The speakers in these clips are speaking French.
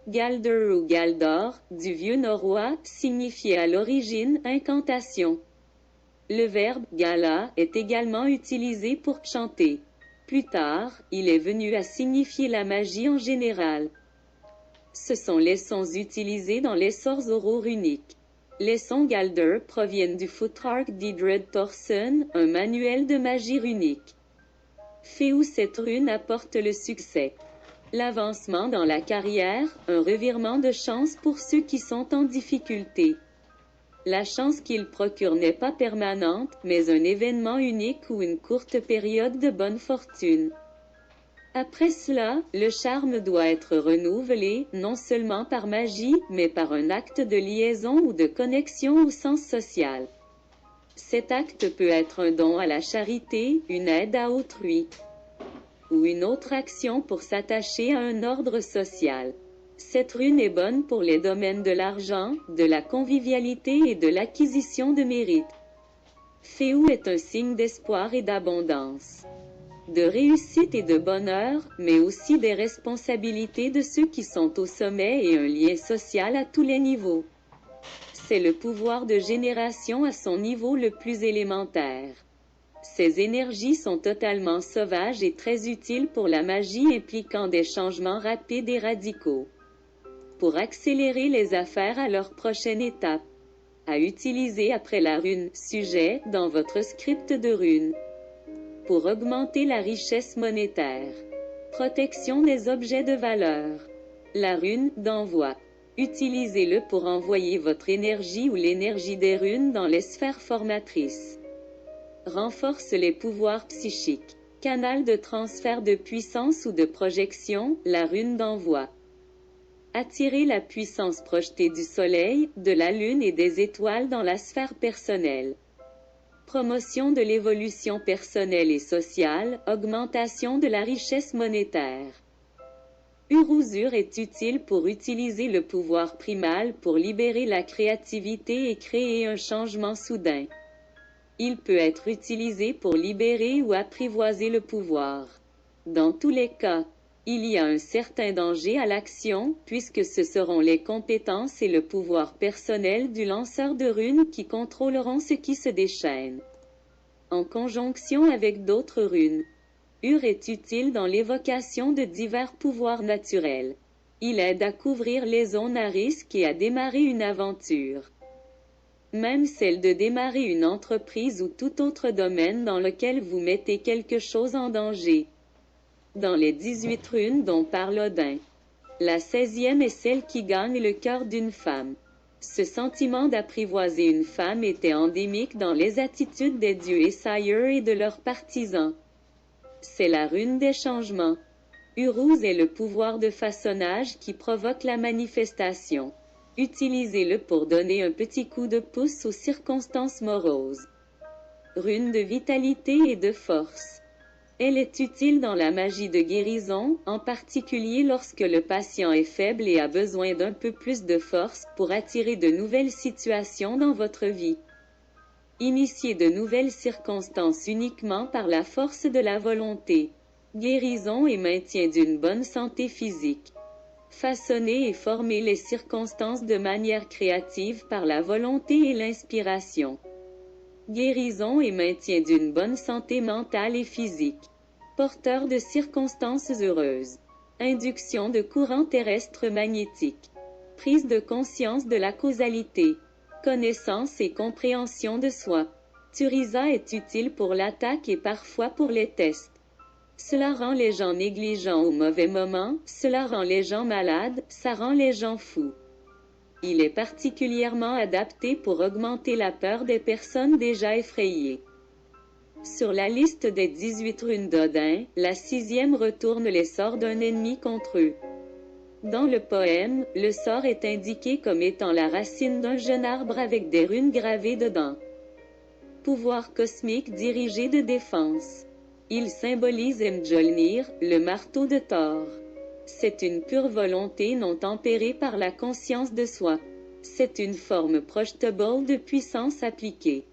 Galder ou Galdor, du vieux norrois, signifiait à l'origine incantation. Le verbe gala est également utilisé pour chanter. Plus tard, il est venu à signifier la magie en général. Ce sont les sons utilisés dans les sorts oraux runiques. Les sons Galder proviennent du Futhark d'Idred Thorson, un manuel de magie runique. Fait où cette rune apporte le succès. L'avancement dans la carrière, un revirement de chance pour ceux qui sont en difficulté. La chance qu'il procure n'est pas permanente, mais un événement unique ou une courte période de bonne fortune. Après cela, le charme doit être renouvelé, non seulement par magie, mais par un acte de liaison ou de connexion au sens social. Cet acte peut être un don à la charité, une aide à autrui, ou une autre action pour s'attacher à un ordre social. Cette rune est bonne pour les domaines de l'argent, de la convivialité et de l'acquisition de mérite. Féou est un signe d'espoir et d'abondance, de réussite et de bonheur, mais aussi des responsabilités de ceux qui sont au sommet et un lien social à tous les niveaux. C'est le pouvoir de génération à son niveau le plus élémentaire. Ces énergies sont totalement sauvages et très utiles pour la magie impliquant des changements rapides et radicaux. Pour accélérer les affaires à leur prochaine étape. À utiliser après la rune « sujet » dans votre script de runes. Pour augmenter la richesse monétaire. Protection des objets de valeur. La rune d'envoi. Utilisez-le pour envoyer votre énergie ou l'énergie des runes dans les sphères formatrices. Renforce les pouvoirs psychiques. Canal de transfert de puissance ou de projection, la rune d'envoi. Attirer la puissance projetée du soleil, de la lune et des étoiles dans la sphère personnelle. Promotion de l'évolution personnelle et sociale, augmentation de la richesse monétaire. Uruzur est utile pour utiliser le pouvoir primal pour libérer la créativité et créer un changement soudain. Il peut être utilisé pour libérer ou apprivoiser le pouvoir. Dans tous les cas, il y a un certain danger à l'action, puisque ce seront les compétences et le pouvoir personnel du lanceur de runes qui contrôleront ce qui se déchaîne. En conjonction avec d'autres runes. Ur est utile dans l'évocation de divers pouvoirs naturels. Il aide à couvrir les zones à risque et à démarrer une aventure. Même celle de démarrer une entreprise ou tout autre domaine dans lequel vous mettez quelque chose en danger. Dans les 18 runes dont parle Odin, la 16e est celle qui gagne le cœur d'une femme. Ce sentiment d'apprivoiser une femme était endémique dans les attitudes des dieux Aesir et de leurs partisans. C'est la rune des changements. Uruz est le pouvoir de façonnage qui provoque la manifestation. Utilisez-le pour donner un petit coup de pouce aux circonstances moroses. Rune de vitalité et de force. Elle est utile dans la magie de guérison, en particulier lorsque le patient est faible et a besoin d'un peu plus de force pour attirer de nouvelles situations dans votre vie. Initier de nouvelles circonstances uniquement par la force de la volonté. Guérison et maintien d'une bonne santé physique. Façonner et former les circonstances de manière créative par la volonté et l'inspiration. Guérison et maintien d'une bonne santé mentale et physique. Porteur de circonstances heureuses. Induction de courants terrestres magnétiques. Prise de conscience de la causalité. Connaissance et compréhension de soi. Turiza est utile pour l'attaque et parfois pour les tests. Cela rend les gens négligents au mauvais moment, cela rend les gens malades, ça rend les gens fous. Il est particulièrement adapté pour augmenter la peur des personnes déjà effrayées. Sur la liste des 18 runes d'Odin, la 6e retourne les sorts d'un ennemi contre eux. Dans le poème, le sort est indiqué comme étant la racine d'un jeune arbre avec des runes gravées dedans. Pouvoir cosmique dirigé de défense. Il symbolise Mjolnir, le marteau de Thor. C'est une pure volonté non tempérée par la conscience de soi. C'est une forme projetable de puissance appliquée.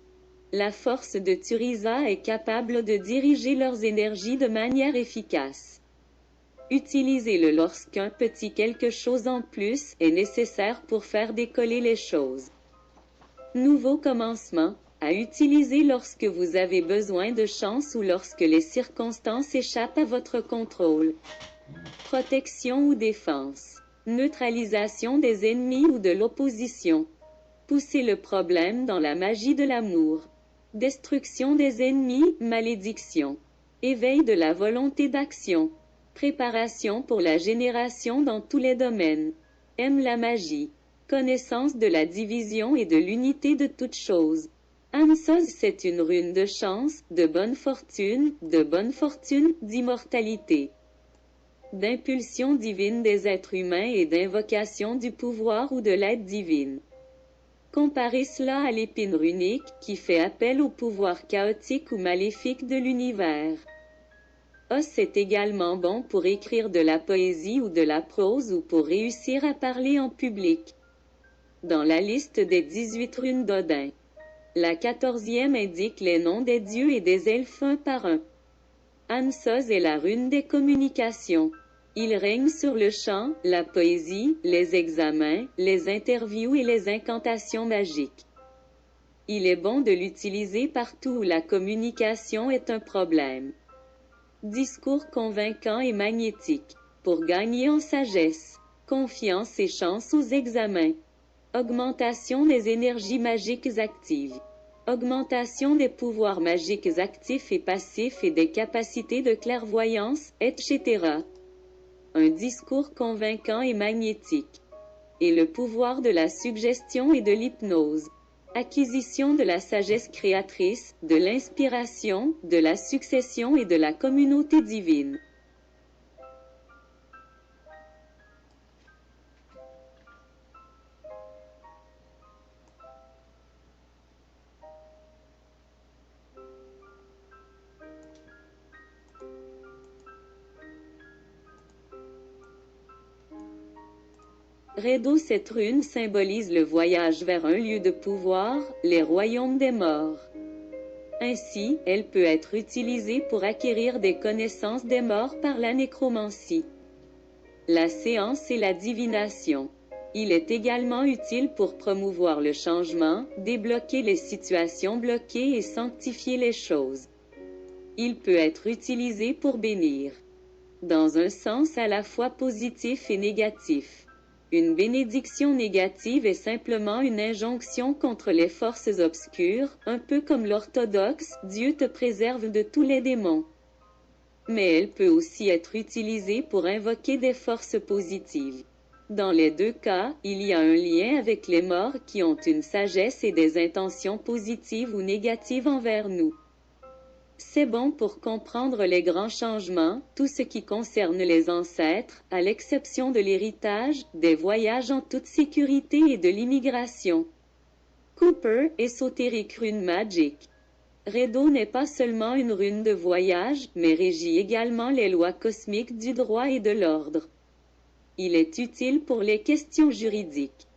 La force de Turiza est capable de diriger leurs énergies de manière efficace. Utilisez-le lorsqu'un petit quelque chose en plus est nécessaire pour faire décoller les choses. Nouveau commencement, à utiliser lorsque vous avez besoin de chance ou lorsque les circonstances échappent à votre contrôle. Protection ou défense. Neutralisation des ennemis ou de l'opposition. Pousser le problème dans la magie de l'amour. Destruction des ennemis, malédiction. Éveil de la volonté d'action. Préparation pour la génération dans tous les domaines. Aime la magie. Connaissance de la division et de l'unité de toutes choses. Amsos, c'est une rune de chance, de bonne fortune, d'immortalité, d'impulsion divine des êtres humains et d'invocation du pouvoir ou de l'aide divine. Comparez cela à l'épine runique, qui fait appel au pouvoir chaotique ou maléfique de l'univers. Os est également bon pour écrire de la poésie ou de la prose ou pour réussir à parler en public. Dans la liste des 18 runes d'Odin, la 14e indique les noms des dieux et des elfes un par un. Ansos est la rune des communications. Il règne sur le chant, la poésie, les examens, les interviews et les incantations magiques. Il est bon de l'utiliser partout où la communication est un problème. Discours convaincant et magnétique. Pour gagner en sagesse, confiance et chance aux examens. Augmentation des énergies magiques actives. Augmentation des pouvoirs magiques actifs et passifs et des capacités de clairvoyance, etc. Un discours convaincant et magnétique. Et le pouvoir de la suggestion et de l'hypnose. Acquisition de la sagesse créatrice, de l'inspiration, de la succession et de la communauté divine. Redo, cette rune symbolise le voyage vers un lieu de pouvoir, les royaumes des morts. Ainsi, elle peut être utilisée pour acquérir des connaissances des morts par la nécromancie, la séance et la divination. Il est également utile pour promouvoir le changement, débloquer les situations bloquées et sanctifier les choses. Il peut être utilisé pour bénir, dans un sens à la fois positif et négatif. Une bénédiction négative est simplement une injonction contre les forces obscures, un peu comme l'orthodoxe « Dieu te préserve de tous les démons ». Mais elle peut aussi être utilisée pour invoquer des forces positives. Dans les deux cas, il y a un lien avec les morts qui ont une sagesse et des intentions positives ou négatives envers nous. C'est bon pour comprendre les grands changements, tout ce qui concerne les ancêtres, à l'exception de l'héritage, des voyages en toute sécurité et de l'immigration. Cooper, ésotérique rune magic. Redo n'est pas seulement une rune de voyage, mais régit également les lois cosmiques du droit et de l'ordre. Il est utile pour les questions juridiques.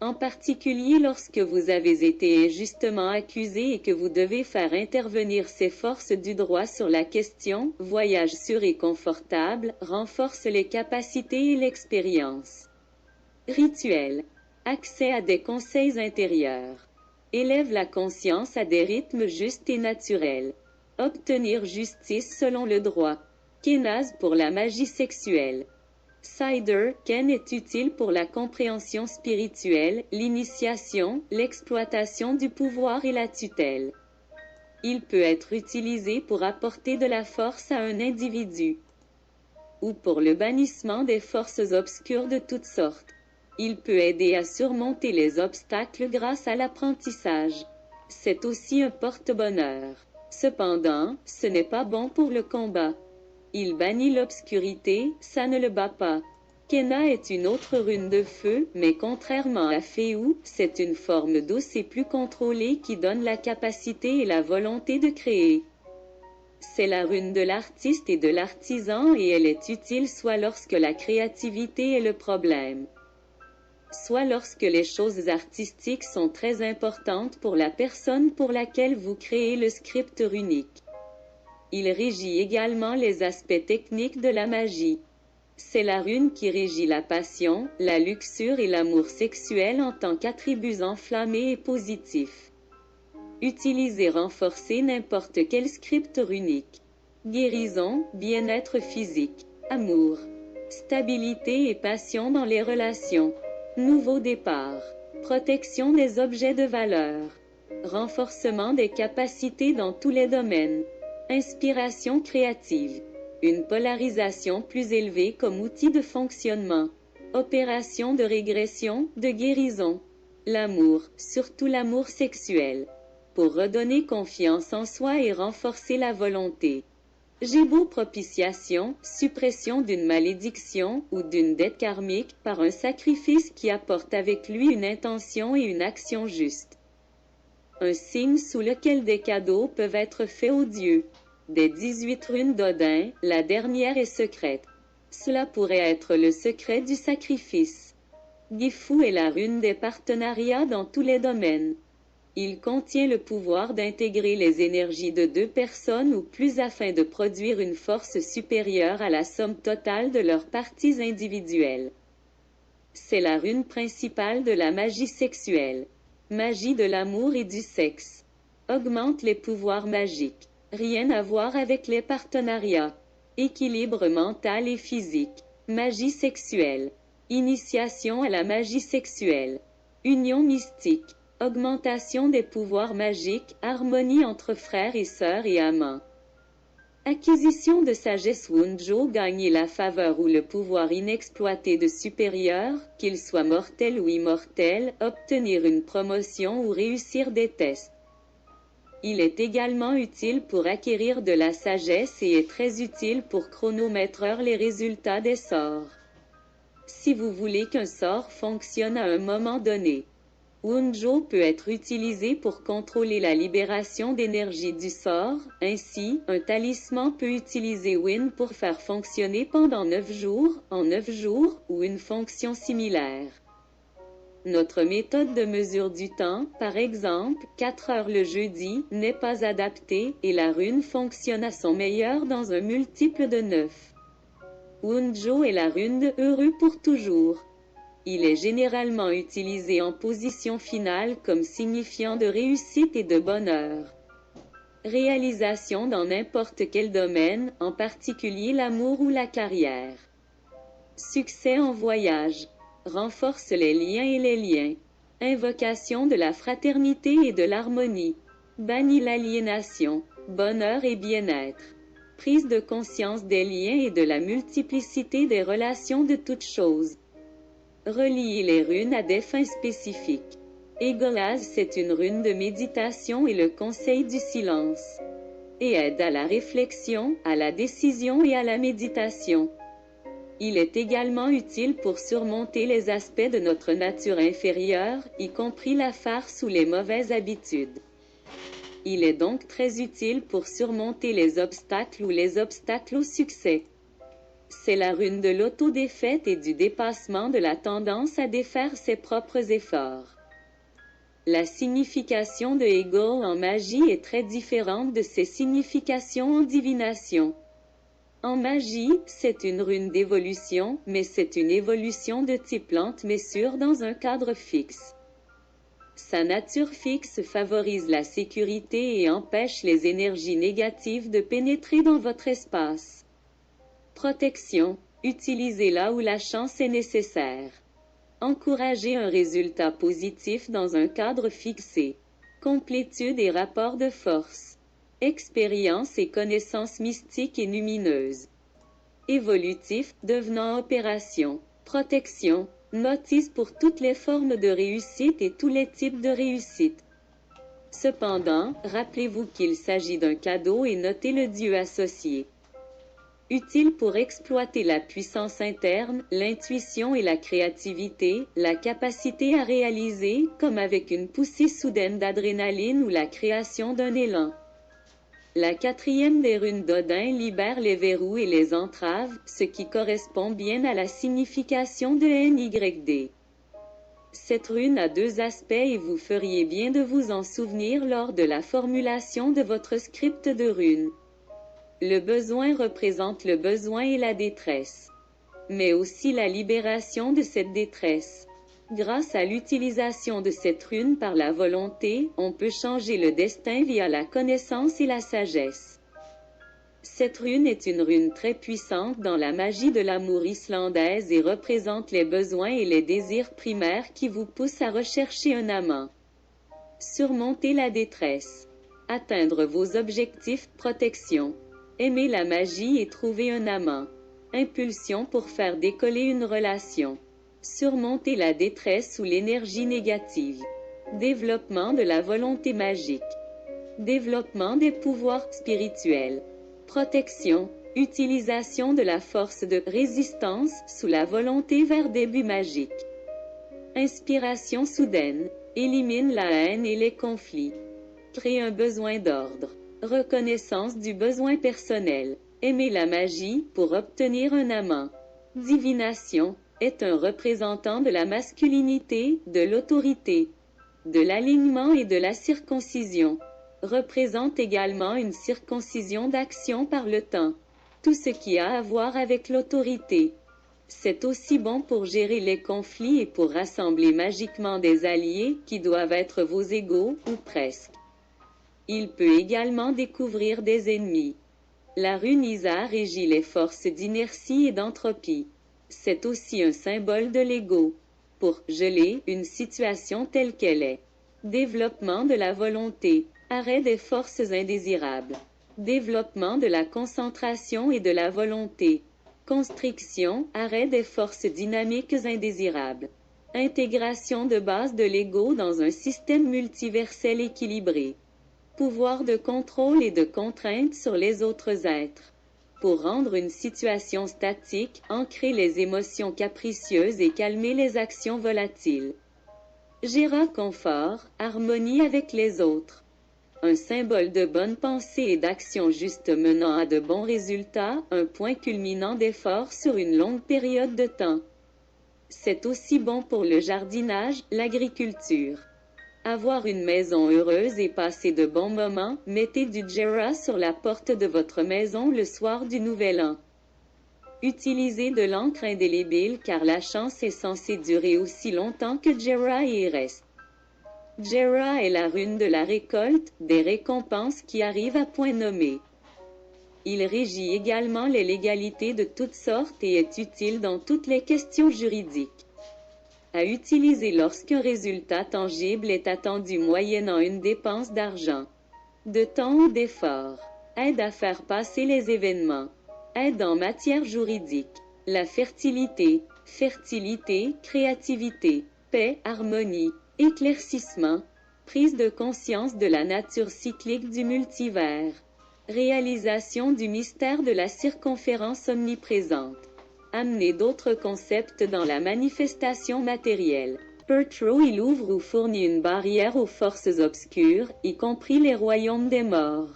En particulier lorsque vous avez été injustement accusé et que vous devez faire intervenir ces forces du droit sur la question, voyage sûr et confortable, renforce les capacités et l'expérience. Rituel. Accès à des conseils intérieurs. Élève la conscience à des rythmes justes et naturels. Obtenir justice selon le droit. Kenaz pour la magie sexuelle. Cider, Ken est utile pour la compréhension spirituelle, l'initiation, l'exploitation du pouvoir et la tutelle. Il peut être utilisé pour apporter de la force à un individu, ou pour le bannissement des forces obscures de toutes sortes. Il peut aider à surmonter les obstacles grâce à l'apprentissage. C'est aussi un porte-bonheur. Cependant, ce n'est pas bon pour le combat. Il bannit l'obscurité, ça ne le bat pas. Kena est une autre rune de feu, mais contrairement à Féou, c'est une forme douce et plus contrôlée qui donne la capacité et la volonté de créer. C'est la rune de l'artiste et de l'artisan et elle est utile soit lorsque la créativité est le problème, soit lorsque les choses artistiques sont très importantes pour la personne pour laquelle vous créez le script runique. Il régit également les aspects techniques de la magie. C'est la rune qui régit la passion, la luxure et l'amour sexuel en tant qu'attributs enflammés et positifs. Utilisez renforcer n'importe quel script runique. Guérison, bien-être physique, amour, stabilité et passion dans les relations. Nouveau départ, protection des objets de valeur, renforcement des capacités dans tous les domaines, inspiration créative, une polarisation plus élevée comme outil de fonctionnement, opération de régression, de guérison, l'amour, surtout l'amour sexuel, pour redonner confiance en soi et renforcer la volonté. Gémeaux propitiation, suppression d'une malédiction ou d'une dette karmique par un sacrifice qui apporte avec lui une intention et une action juste. Un signe sous lequel des cadeaux peuvent être faits aux dieux. Des 18 runes d'Odin, la dernière est secrète. Cela pourrait être le secret du sacrifice. Gifu est la rune des partenariats dans tous les domaines. Il contient le pouvoir d'intégrer les énergies de deux personnes ou plus afin de produire une force supérieure à la somme totale de leurs parties individuelles. C'est la rune principale de la magie sexuelle. Magie de l'amour et du sexe. Augmente les pouvoirs magiques. Rien à voir avec les partenariats. Équilibre mental et physique. Magie sexuelle. Initiation à la magie sexuelle. Union mystique. Augmentation des pouvoirs magiques, harmonie entre frères et sœurs et amants. Acquisition de sagesse Wunjo, gagner la faveur ou le pouvoir inexploité de supérieur, qu'il soit mortel ou immortel, obtenir une promotion ou réussir des tests. Il est également utile pour acquérir de la sagesse et est très utile pour chronométrer les résultats des sorts. Si vous voulez qu'un sort fonctionne à un moment donné, Wunjo peut être utilisé pour contrôler la libération d'énergie du sort. Ainsi, un talisman peut utiliser Win pour faire fonctionner pendant 9 jours, en 9 jours, ou une fonction similaire. Notre méthode de mesure du temps, par exemple, 4 heures le jeudi, n'est pas adaptée, et la rune fonctionne à son meilleur dans un multiple de 9. Wunjo est la rune de heureux pour toujours. Il est généralement utilisé en position finale comme signifiant de réussite et de bonheur. Réalisation dans n'importe quel domaine, en particulier l'amour ou la carrière. Succès en voyage. Renforce les liens et les liens. Invocation de la fraternité et de l'harmonie. Bannit l'aliénation. Bonheur et bien-être. Prise de conscience des liens et de la multiplicité des relations de toutes choses. Relier les runes à des fins spécifiques. Egolaz, c'est une rune de méditation et le conseil du silence. Et aide à la réflexion, à la décision et à la méditation. Il est également utile pour surmonter les aspects de notre nature inférieure, y compris la farce ou les mauvaises habitudes. Il est donc très utile pour surmonter les obstacles ou les obstacles au succès. C'est la rune de l'autodéfaite et du dépassement de la tendance à défaire ses propres efforts. La signification de Egol en magie est très différente de ses significations en divination. En magie, c'est une rune d'évolution, mais c'est une évolution de type lente mais sûre dans un cadre fixe. Sa nature fixe favorise la sécurité et empêche les énergies négatives de pénétrer dans votre espace. Protection. Utilisez là où la chance est nécessaire. Encouragez un résultat positif dans un cadre fixé. Complétude et rapport de force. Expérience et connaissances mystiques et lumineuses. Évolutif, devenant opération. Protection. Notice pour toutes les formes de réussite et tous les types de réussite. Cependant, rappelez-vous qu'il s'agit d'un cadeau et notez le dieu associé. Utile pour exploiter la puissance interne, l'intuition et la créativité, la capacité à réaliser, comme avec une poussée soudaine d'adrénaline ou la création d'un élan. La 4e des runes d'Odin libère les verrous et les entraves, ce qui correspond bien à la signification de NYD. Cette rune a 2 aspects et vous feriez bien de vous en souvenir lors de la formulation de votre script de runes. Le besoin représente le besoin et la détresse. mais aussi la libération de cette détresse. Grâce à l'utilisation de cette rune par la volonté, on peut changer le destin via la connaissance et la sagesse. Cette rune est une rune très puissante dans la magie de l'amour islandaise et représente les besoins et les désirs primaires qui vous poussent à rechercher un amant. Surmonter la détresse. Atteindre vos objectifs, protection. Aimer la magie et trouver un amant. Impulsion pour faire décoller une relation. Surmonter la détresse ou l'énergie négative. Développement de la volonté magique. Développement des pouvoirs spirituels. Protection. Utilisation de la force de résistance sous la volonté vers des buts magiques. Inspiration soudaine. Élimine la haine et les conflits. Crée un besoin d'ordre. Reconnaissance du besoin personnel. Aimer la magie pour obtenir un amant. Divination est un représentant de la masculinité, de l'autorité, de l'alignement et de la circoncision. Représente également une circoncision d'action par le temps. Tout ce qui a à voir avec l'autorité. C'est aussi bon pour gérer les conflits et pour rassembler magiquement des alliés qui doivent être vos égaux, ou presque. Il peut également découvrir des ennemis. La rune Isa régit les forces d'inertie et d'entropie. C'est aussi un symbole de l'ego. Pour geler une situation telle qu'elle est. Développement de la volonté. Arrêt des forces indésirables. Développement de la concentration et de la volonté. Constriction, arrêt des forces dynamiques indésirables. Intégration de base de l'ego dans un système multiversel équilibré. Pouvoir de contrôle et de contrainte sur les autres êtres. Pour rendre une situation statique, ancrer les émotions capricieuses et calmer les actions volatiles. Géra confort, harmonie avec les autres. Un symbole de bonne pensée et d'action juste menant à de bons résultats, un point culminant d'efforts sur une longue période de temps. C'est aussi bon pour le jardinage, l'agriculture. Avoir une maison heureuse et passer de bons moments, mettez du Jera sur la porte de votre maison le soir du Nouvel An. Utilisez de l'encre indélébile car la chance est censée durer aussi longtemps que Jera y reste. Jera est la rune de la récolte, des récompenses qui arrivent à point nommé. Il régit également les légalités de toutes sortes et est utile dans toutes les questions juridiques. À utiliser lorsqu'un résultat tangible est attendu moyennant une dépense d'argent, de temps ou d'effort. Aide à faire passer les événements. Aide en matière juridique. La fertilité, créativité, paix, harmonie, éclaircissement, prise de conscience de la nature cyclique du multivers. Réalisation du mystère de la circonférence omniprésente. Amener d'autres concepts dans la manifestation matérielle. Pertro il ouvre ou fournit une barrière aux forces obscures, y compris les royaumes des morts.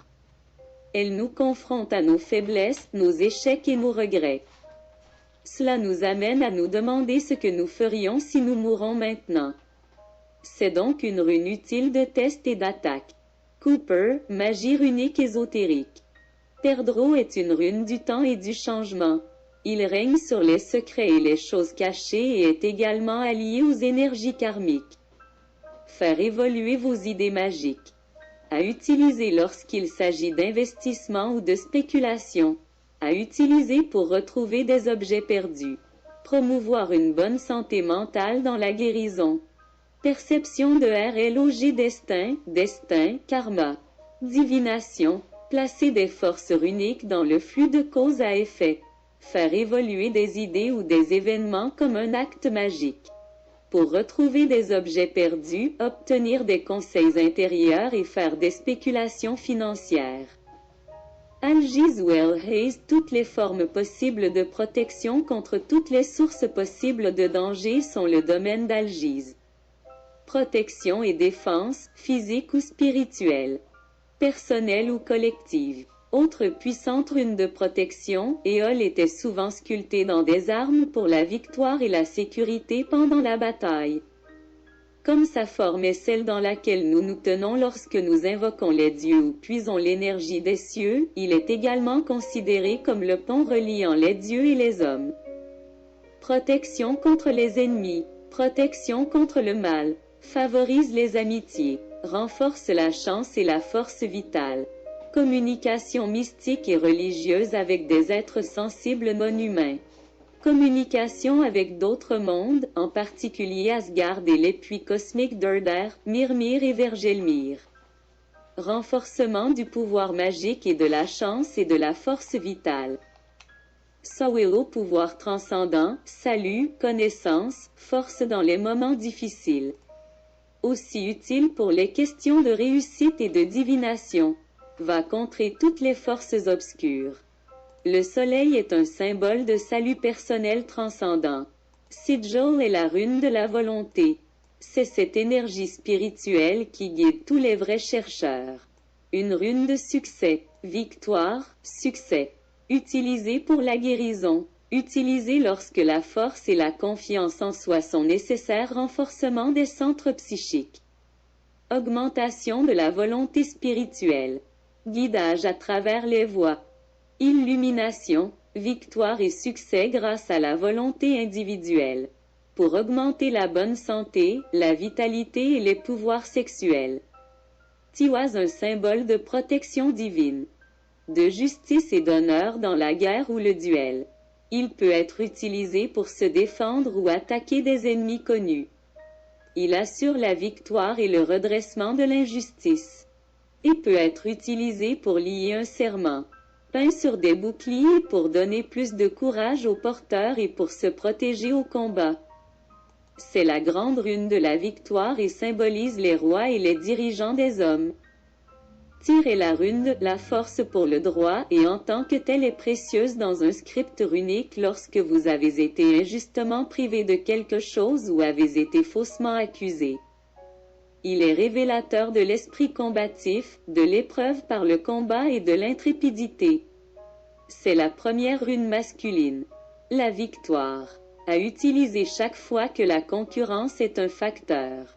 Elle nous confronte à nos faiblesses, nos échecs et nos regrets. Cela nous amène à nous demander ce que nous ferions si nous mourons maintenant. C'est donc une rune utile de test et d'attaque. Cooper, magie runique ésotérique. Perdreau est une rune du temps et du changement. Il règne sur les secrets et les choses cachées et est également allié aux énergies karmiques. Faire évoluer vos idées magiques. À utiliser lorsqu'il s'agit d'investissement ou de spéculation. À utiliser pour retrouver des objets perdus. Promouvoir une bonne santé mentale dans la guérison. Perception de RLOG destin, karma. Divination, placer des forces runiques dans le flux de cause à effet. Faire évoluer des idées ou des événements comme un acte magique. Pour retrouver des objets perdus, obtenir des conseils intérieurs et faire des spéculations financières. Algiz ou Elhaze, toutes les formes possibles de protection contre toutes les sources possibles de danger sont le domaine d'Algiz. Protection et défense, physique ou spirituelle. Personnelle ou collective. Autre puissante rune de protection, Éole était souvent sculptée dans des armes pour la victoire et la sécurité pendant la bataille. Comme sa forme est celle dans laquelle nous nous tenons lorsque nous invoquons les dieux ou puisons l'énergie des cieux, il est également considéré comme le pont reliant les dieux et les hommes. Protection contre les ennemis. Protection contre le mal. Favorise les amitiés. Renforce la chance et la force vitale. Communication mystique et religieuse avec des êtres sensibles non humains. Communication avec d'autres mondes, en particulier Asgard et les puits cosmiques d'Urder, Myrmir et Vergelmir. Renforcement du pouvoir magique et de la chance et de la force vitale. Sawilo, pouvoir transcendant, salut, connaissance, force dans les moments difficiles. Aussi utile pour les questions de réussite et de divination. Va contrer toutes les forces obscures. Le soleil est un symbole de salut personnel transcendant. Sigil est la rune de la volonté. C'est cette énergie spirituelle qui guide tous les vrais chercheurs. Une rune de succès, victoire, succès. Utilisée pour la guérison. Utilisée lorsque la force et la confiance en soi sont nécessaires. Renforcement des centres psychiques. Augmentation de la volonté spirituelle. Guidage à travers les voies. Illumination, victoire et succès grâce à la volonté individuelle. Pour augmenter la bonne santé, la vitalité et les pouvoirs sexuels. Tiwaz, un symbole de protection divine, de justice et d'honneur dans la guerre ou le duel. Il peut être utilisé pour se défendre ou attaquer des ennemis connus. Il assure la victoire et le redressement de l'injustice. Il peut être utilisé pour lier un serment, peint sur des boucliers pour donner plus de courage aux porteurs et pour se protéger au combat. C'est la grande rune de la victoire et symbolise les rois et les dirigeants des hommes. Tyr est la rune de la force pour le droit et en tant que telle est précieuse dans un script runique lorsque vous avez été injustement privé de quelque chose ou avez été faussement accusé. Il est révélateur de l'esprit combatif, de l'épreuve par le combat et de l'intrépidité. C'est la première rune masculine. La victoire. À utiliser chaque fois que la concurrence est un facteur.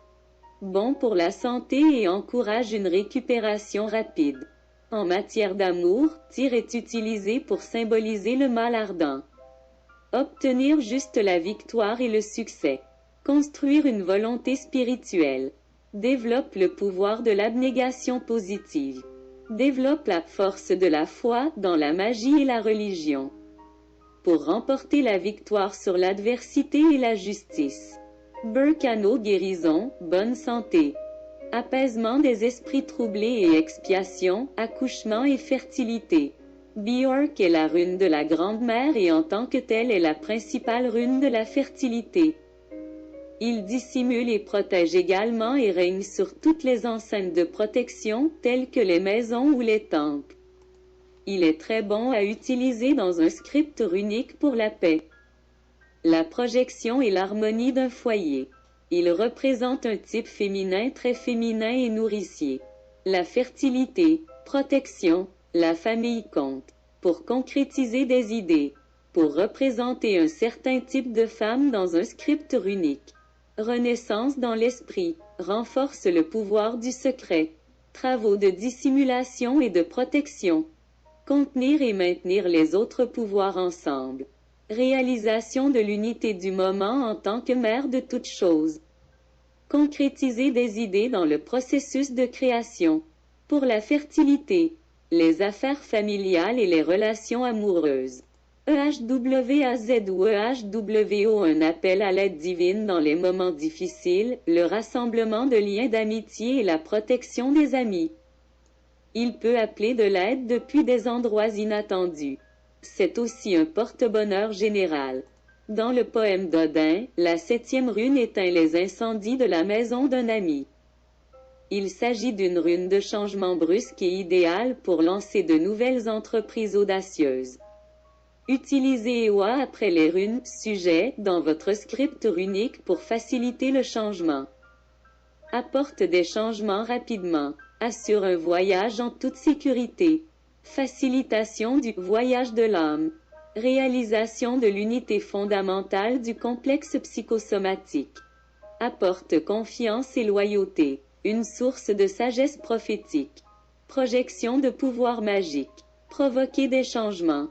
Bon pour la santé et encourage une récupération rapide. En matière d'amour, Tyr est utilisé pour symboliser le mal ardent. Obtenir juste la victoire et le succès. Construire une volonté spirituelle. Développe le pouvoir de l'abnégation positive. Développe la force de la foi dans la magie et la religion. Pour remporter la victoire sur l'adversité et la justice. Berkano, guérison, bonne santé. Apaisement des esprits troublés et expiation, accouchement et fertilité. Björk est la rune de la Grande-Mère et en tant que telle est la principale rune de la fertilité. Il dissimule et protège également et règne sur toutes les enceintes de protection, telles que les maisons ou les temples. Il est très bon à utiliser dans un script runique pour la paix, la projection et l'harmonie d'un foyer. Il représente un type féminin très féminin et nourricier. La fertilité, protection, la famille compte. Pour concrétiser des idées. Pour représenter un certain type de femme dans un script runique. Renaissance dans l'esprit, renforce le pouvoir du secret. Travaux de dissimulation et de protection. Contenir et maintenir les autres pouvoirs ensemble. Réalisation de l'unité du moment en tant que mère de toutes choses. Concrétiser des idées dans le processus de création. Pour la fertilité, les affaires familiales et les relations amoureuses. EHWAZ ou EHWO, un appel à l'aide divine dans les moments difficiles, le rassemblement de liens d'amitié et la protection des amis. Il peut appeler de l'aide depuis des endroits inattendus. C'est aussi un porte-bonheur général. Dans le poème d'Odin, la 7e rune éteint les incendies de la maison d'un ami. Il s'agit d'une rune de changement brusque et idéale pour lancer de nouvelles entreprises audacieuses. Utilisez Ewa après les runes sujets dans votre script runique pour faciliter le changement. Apporte des changements rapidement. Assure un voyage en toute sécurité. Facilitation du voyage de l'âme. Réalisation de l'unité fondamentale du complexe psychosomatique. Apporte confiance et loyauté. Une source de sagesse prophétique. Projection de pouvoir magique. Provoquer des changements.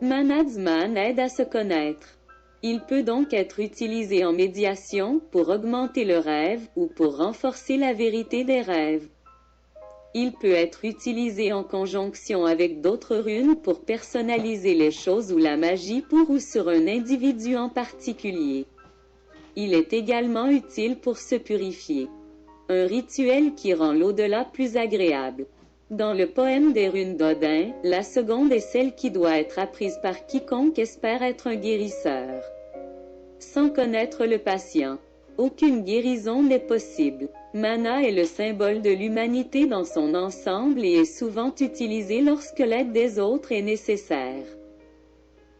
Manadzman aide à se connaître. Il peut donc être utilisé en médiation pour augmenter le rêve ou pour renforcer la vérité des rêves. Il peut être utilisé en conjonction avec d'autres runes pour personnaliser les choses ou la magie pour ou sur un individu en particulier. Il est également utile pour se purifier. Un rituel qui rend l'au-delà plus agréable. Dans le poème des runes d'Odin, la seconde est celle qui doit être apprise par quiconque espère être un guérisseur. Sans connaître le patient, aucune guérison n'est possible. Mana est le symbole de l'humanité dans son ensemble et est souvent utilisé lorsque l'aide des autres est nécessaire.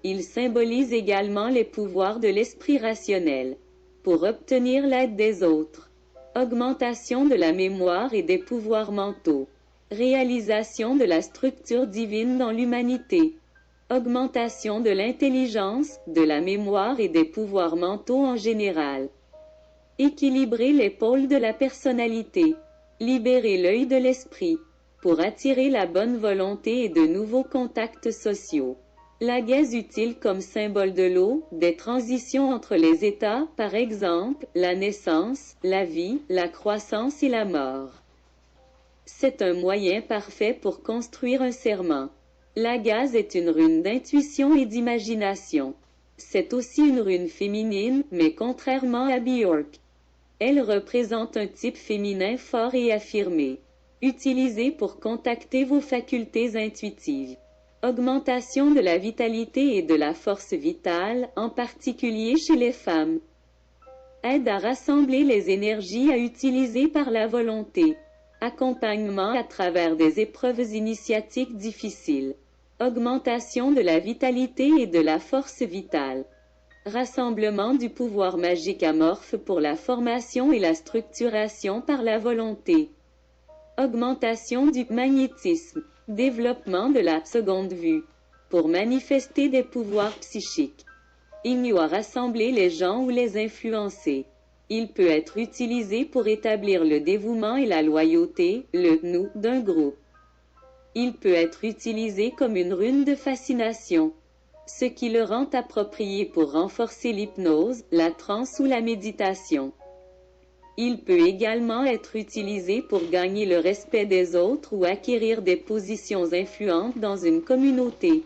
Il symbolise également les pouvoirs de l'esprit rationnel. Pour obtenir l'aide des autres. Augmentation de la mémoire et des pouvoirs mentaux. Réalisation de la structure divine dans l'humanité. Augmentation de l'intelligence, de la mémoire et des pouvoirs mentaux en général. Équilibrer les pôles de la personnalité. Libérer l'œil de l'esprit. Pour attirer la bonne volonté et de nouveaux contacts sociaux. La gaze utile comme symbole de l'eau, des transitions entre les états, par exemple, la naissance, la vie, la croissance et la mort. C'est un moyen parfait pour construire un serment. La gaze est une rune d'intuition et d'imagination. C'est aussi une rune féminine, mais contrairement à Björk, elle représente un type féminin fort et affirmé. Utilisée pour contacter vos facultés intuitives. Augmentation de la vitalité et de la force vitale, en particulier chez les femmes. Aide à rassembler les énergies à utiliser par la volonté. Accompagnement à travers des épreuves initiatiques difficiles. Augmentation de la vitalité et de la force vitale. Rassemblement du pouvoir magique amorphe pour la formation et la structuration par la volonté. Augmentation du magnétisme. Développement de la seconde vue. Pour manifester des pouvoirs psychiques. Il y a rassembler les gens ou les influencer. Il peut être utilisé pour établir le dévouement et la loyauté, le nous, d'un groupe. Il peut être utilisé comme une rune de fascination. Ce qui le rend approprié pour renforcer l'hypnose, la transe ou la méditation. Il peut également être utilisé pour gagner le respect des autres ou acquérir des positions influentes dans une communauté.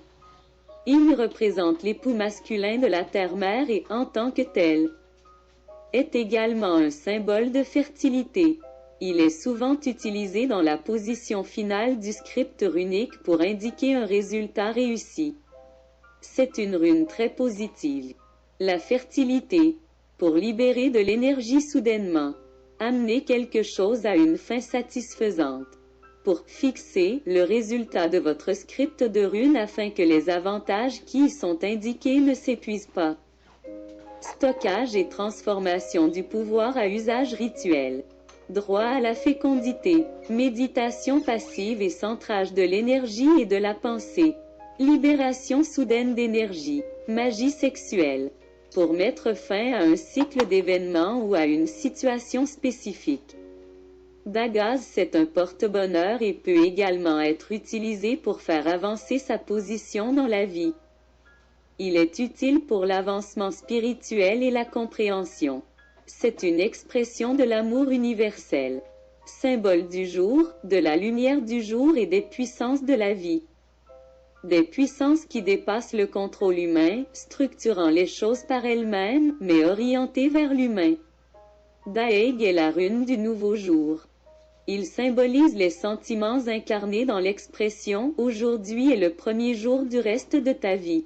Il représente l'époux masculin de la terre-mère et, en tant que tel, est également un symbole de fertilité. Il est souvent utilisé dans la position finale du script runique pour indiquer un résultat réussi. C'est une rune très positive. La fertilité. Pour libérer de l'énergie soudainement. Amener quelque chose à une fin satisfaisante. Pour fixer le résultat de votre script de rune afin que les avantages qui y sont indiqués ne s'épuisent pas. Stockage et transformation du pouvoir à usage rituel. Droit à la fécondité. Méditation passive et centrage de l'énergie et de la pensée. Libération soudaine d'énergie. Magie sexuelle. Pour mettre fin à un cycle d'événements ou à une situation spécifique. Dagaz, c'est un porte-bonheur et peut également être utilisé pour faire avancer sa position dans la vie. Il est utile pour l'avancement spirituel et la compréhension. C'est une expression de l'amour universel. Symbole du jour, de la lumière du jour et des puissances de la vie. Des puissances qui dépassent le contrôle humain, structurant les choses par elles-mêmes, mais orientées vers l'humain. Daeg est la rune du nouveau jour. Il symbolise les sentiments incarnés dans l'expression « Aujourd'hui est le premier jour du reste de ta vie ».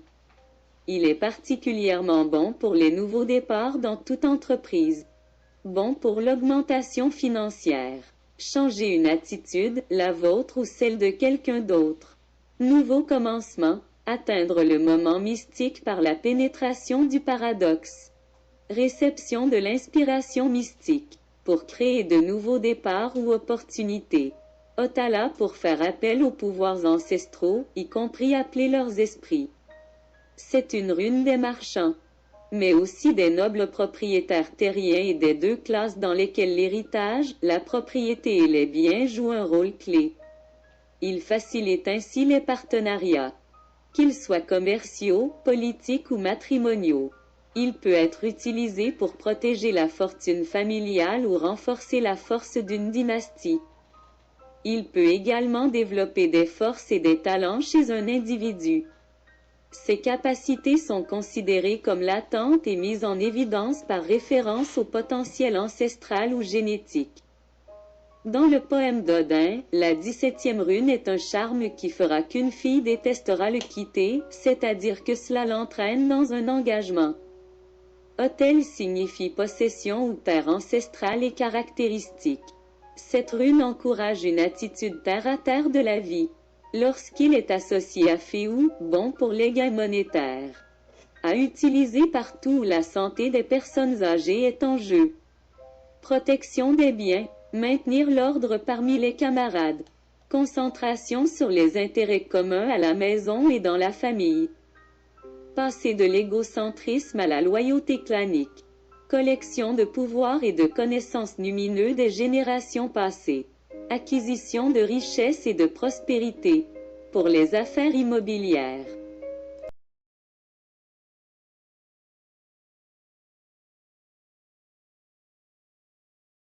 Il est particulièrement bon pour les nouveaux départs dans toute entreprise. Bon pour l'augmentation financière. Changer une attitude, la vôtre ou celle de quelqu'un d'autre. Nouveau commencement. Atteindre le moment mystique par la pénétration du paradoxe. Réception de l'inspiration mystique. Pour créer de nouveaux départs ou opportunités. Otala pour faire appel aux pouvoirs ancestraux, y compris appeler leurs esprits. C'est une rune des marchands, mais aussi des nobles propriétaires terriens et des deux classes dans lesquelles l'héritage, la propriété et les biens jouent un rôle clé. Il facilite ainsi les partenariats. qu'ils soient commerciaux, politiques ou matrimoniaux. Il peut être utilisé pour protéger la fortune familiale ou renforcer la force d'une dynastie. Il peut également développer des forces et des talents chez un individu. Ces capacités sont considérées comme latentes et mises en évidence par référence au potentiel ancestral ou génétique. Dans le poème d'Odin, la 17e rune est un charme qui fera qu'une fille détestera le quitter, c'est-à-dire que cela l'entraîne dans un engagement. Otel signifie possession ou terre ancestrale et caractéristique. Cette rune encourage une attitude terre-à-terre de la vie. Lorsqu'il est associé à Féou, bon pour les gains monétaires. À utiliser partout où la santé des personnes âgées est en jeu. Protection des biens. Maintenir l'ordre parmi les camarades. Concentration sur les intérêts communs à la maison et dans la famille. Passer de l'égocentrisme à la loyauté clanique. Collection de pouvoir et de connaissances lumineux des générations passées. Acquisition de richesses et de prospérité. Pour les affaires immobilières.